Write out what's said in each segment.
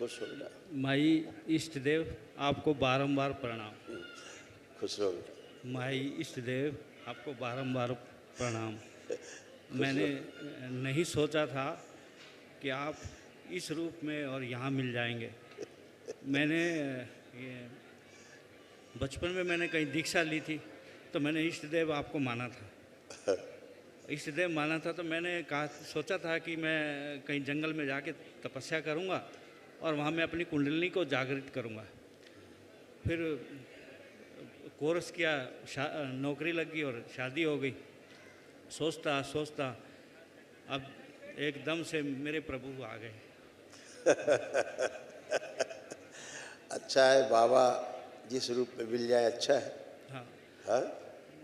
खुश हो बेटा। माई इष्ट देव आपको बारंबार प्रणाम। खुश रहो बेटा। माई इष्ट देव आपको बारंबार प्रणाम। खुश मैंने रहो। नहीं सोचा था कि आप इस रूप में और यहाँ मिल जाएंगे। मैंने ये बचपन में मैंने कहीं दीक्षा ली थी, तो मैंने इष्ट देव आपको माना था। इष्ट देव माना था तो मैंने कहा, सोचा था कि मैं कहीं जंगल में जाके तपस्या करूँगा और वहाँ मैं अपनी कुंडलिनी को जागृत करूँगा। फिर कोर्स किया, नौकरी लग गई और शादी हो गई। सोचता सोचता अब एकदम से मेरे प्रभु आ गए। अच्छा है बाबा जिस रूप में मिल जाए अच्छा है। हाँ, हाँ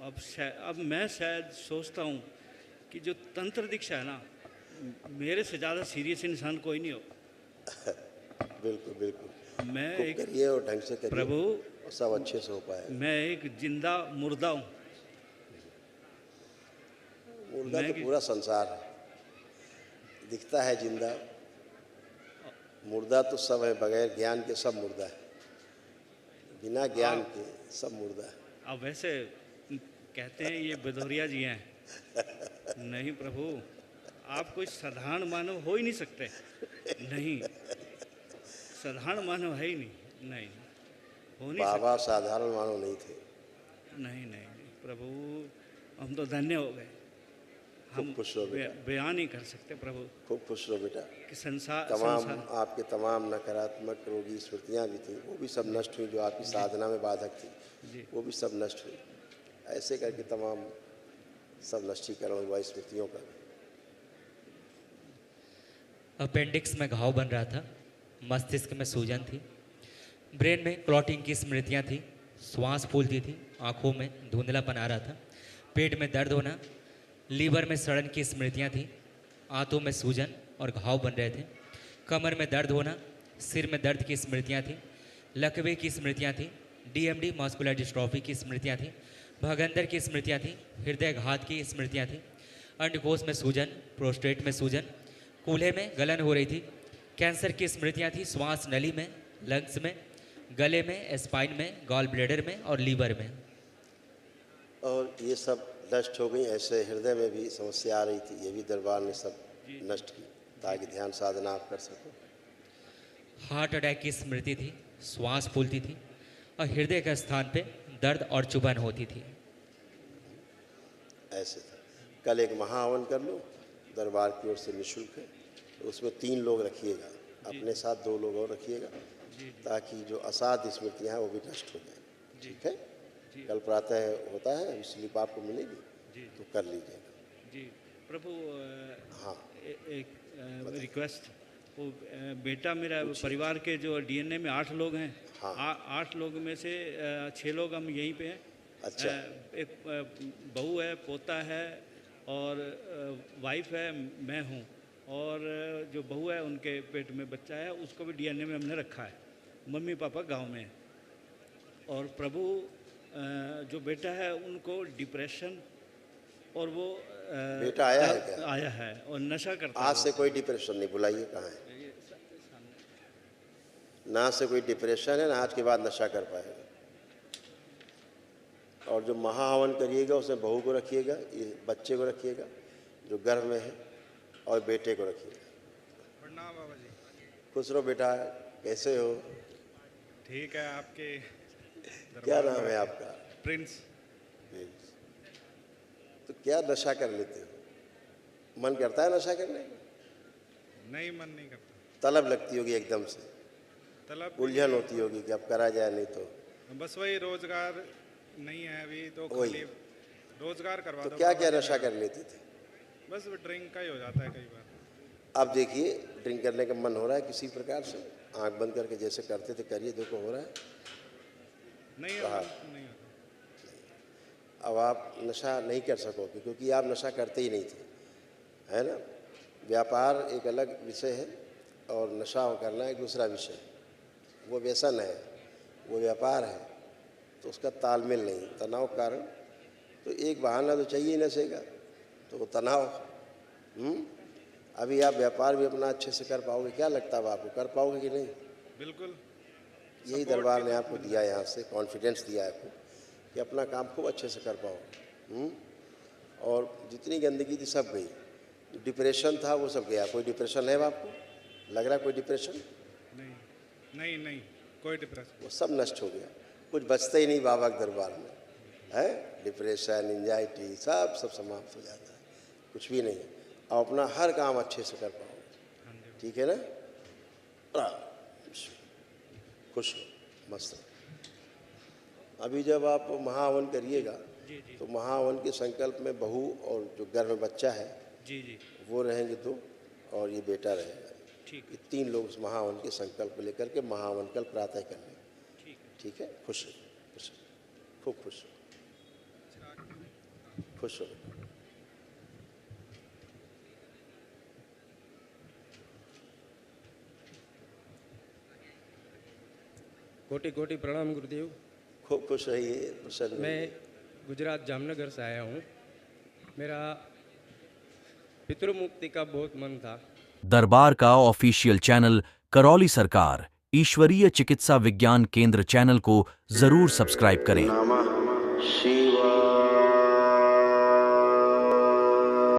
अब मैं शायद सोचता हूँ कि जो तंत्र दीक्षा है ना, मेरे से ज़्यादा सीरियस इंसान कोई नहीं हो। बिल्कुल बिल्कुल। मैं खूब एक करिए और ढंग से करिए प्रभु, और सब अच्छे से हो पाएगा। मैं एक जिंदा मुर्दा हूँ। मुर्दा तो पूरा संसार है, दिखता है जिंदा। मुर्दा तो सब है, बगैर ज्ञान के सब मुर्दा है, बिना ज्ञान के सब मुर्दा है। अब वैसे कहते हैं ये भदौरिया जी हैं। नहीं प्रभु, आप कोई साधारण मानव हो ही नहीं सकते। नहीं, साधारण मानव है ही नहीं। नहीं, हो नहीं बाबा सकते। साधारण मानव नहीं थे। नहीं नहीं नहीं प्रभु, हम तो धन्य हो गए। हम खूब खुश रहो बेटा। बयान नहीं कर सकते प्रभु खूब खुश रहो बेटा। कि संसार तमाम आपके तमाम नकारात्मक रोगी स्मृतियाँ भी थी, वो भी सब नष्ट हुई। जो आपकी साधना में बाधक थी जी, वो भी सब नष्ट हुई। ऐसे करके तमाम सब नष्टीकरण हुआ स्मृतियों का। अपेंडिक्स में घाव बन रहा था, मस्तिष्क में सूजन थी, ब्रेन में क्लॉटिंग की स्मृतियाँ थी, श्वास फूलती थी, आँखों में धुंधलापन आ रहा था, पेट में दर्द होना, लीवर में सड़न की स्मृतियाँ थी, आंतों में सूजन और घाव बन रहे थे, कमर में दर्द होना, सिर में दर्द की स्मृतियाँ थी, लकवे की स्मृतियाँ थी, डीएमडी मस्कुलर डिस्ट्रॉफी की स्मृतियाँ थी, भगंदर की स्मृतियाँ थी, हृदय घात की स्मृतियाँ थी, अंडकोश में सूजन, प्रोस्टेट में सूजन, कूल्हे में गलन हो रही थी, कैंसर की स्मृतियाँ थी, श्वास नली में, लंग्स में, गले में, स्पाइन में, गॉल ब्लैडर में और लीवर में। और ये सब नष्ट हो गई। ऐसे हृदय में भी समस्या आ रही थी, ये भी दरबार ने सब नष्ट की ताकि ध्यान साधना आप कर सको। हार्ट अटैक की स्मृति थी, श्वास फूलती थी और हृदय के स्थान पे दर्द और चुभन होती थी। ऐसे था। कल एक महाहवन कर लो, दरबार की ओर से निःशुल्क है। तो उसमें 3 लोग रखिएगा, अपने साथ 2 लोग और रखिएगा, ताकि जो असाध्य स्मृतियाँ हैं वो भी नष्ट हो जाए। ठीक है? कल प्रातः होता है, स्लिप आपको मिलेगी, तो कर लीजिएगा। जी प्रभु। हाँ, एक रिक्वेस्ट, वो बेटा मेरा परिवार के जो डीएनए में 8 लोग हैं। हाँ। 8 लोग में से 6 लोग हम यहीं पे हैं। अच्छा। एक बहू है, पोता है और वाइफ है, मैं हूँ। और जो बहू है उनके पेट में बच्चा है, उसको भी डीएनए में हमने रखा है। मम्मी पापा गांव में हैं। और प्रभु जो बेटा है उनको डिप्रेशन, और वो बेटा आया है क्या? आया है और नशा करता आज है। से कोई डिप्रेशन नहीं, बुलाइए कहाँ है। ना से कोई डिप्रेशन है, ना आज के बाद नशा कर पाएगा। और जो महाहवन करिएगा उसमें बहू को रखिएगा, ये बच्चे को रखिएगा जो गर्भ में है, और बेटे को रखिएगा। प्रणाम बाबा जी। खुश रहो बेटा। कैसे हो? ठीक है। आपके क्या नाम है आपका? प्रिंस। तो क्या नशा कर लेते हो? मन करता है नशा करने का? नहीं, मन नहीं करता। तलब लगती होगी एकदम से, तलब उलझन होती होगी कि अब करा जाए, नहीं तो बस वही रोजगार नहीं है अभी तो वही। खाली रोजगार करवा तो दो। क्या बाबा क्या जी नशा मेरा। कर लेते थे? बस वो ड्रिंक का ही हो जाता है कई बार। अब देखिए, ड्रिंक करने का मन हो रहा है किसी प्रकार से, आंख बंद करके जैसे करते थे करिए, देखो हो रहा है। नहीं हाँ। नहीं होता। अब आप नशा नहीं कर सकोगे क्योंकि आप नशा करते ही नहीं थे, है ना। व्यापार एक अलग विषय है और नशा करना एक दूसरा विषय है। वो व्यसन है, वो व्यापार है, तो उसका तालमेल नहीं, तनाव कारण। तो एक बहाना तो चाहिए नशे का, तो वो तनाव। अभी आप व्यापार भी अपना अच्छे से कर पाओगे? क्या लगता है आपको, कर पाओगे कि नहीं? बिल्कुल यही दरबार ने आपको दिया, यहाँ से कॉन्फिडेंस दिया आपको कि अपना काम खूब अच्छे से कर पाओ। और जितनी गंदगी थी सब गई, जो डिप्रेशन था वो सब गया। कोई डिप्रेशन है आपको? लग रहा है कोई डिप्रेशन? नहीं नहीं नहीं, कोई डिप्रेशन। वो सब नष्ट हो गया, कुछ बचता ही नहीं बाबा के दरबार में है। डिप्रेशन, एंजाइटी सब समाप्त हो जाता है, कुछ भी नहीं। और अपना हर काम अच्छे से कर पाओगे, ठीक है ना? खुश हो, मस्त हो। अभी जब आप महाहवन करिएगा तो महाहवन के संकल्प में बहू और जो गर्भ में बच्चा है जी जी वो रहेंगे 2 और ये बेटा रहेगा। ठीक ये 3 लोग उस महाहवन के संकल्प को लेकर के महाहवन कल प्रातः कर लें, ठीक है। ठीक है? खुश हो, खुश हो, खूब खुश हो, खुश हो। कोटि कोटि प्रणाम गुरुदेव। खूब खुश रहिए, प्रसन्न मैं रहिए। गुजरात जामनगर से आया हूँ। मेरा पितृमुक्ति का बहुत मन था। दरबार का ऑफिशियल चैनल करौली सरकार ईश्वरीय चिकित्सा विज्ञान केंद्र चैनल को जरूर सब्सक्राइब करें। नमः शिवाय।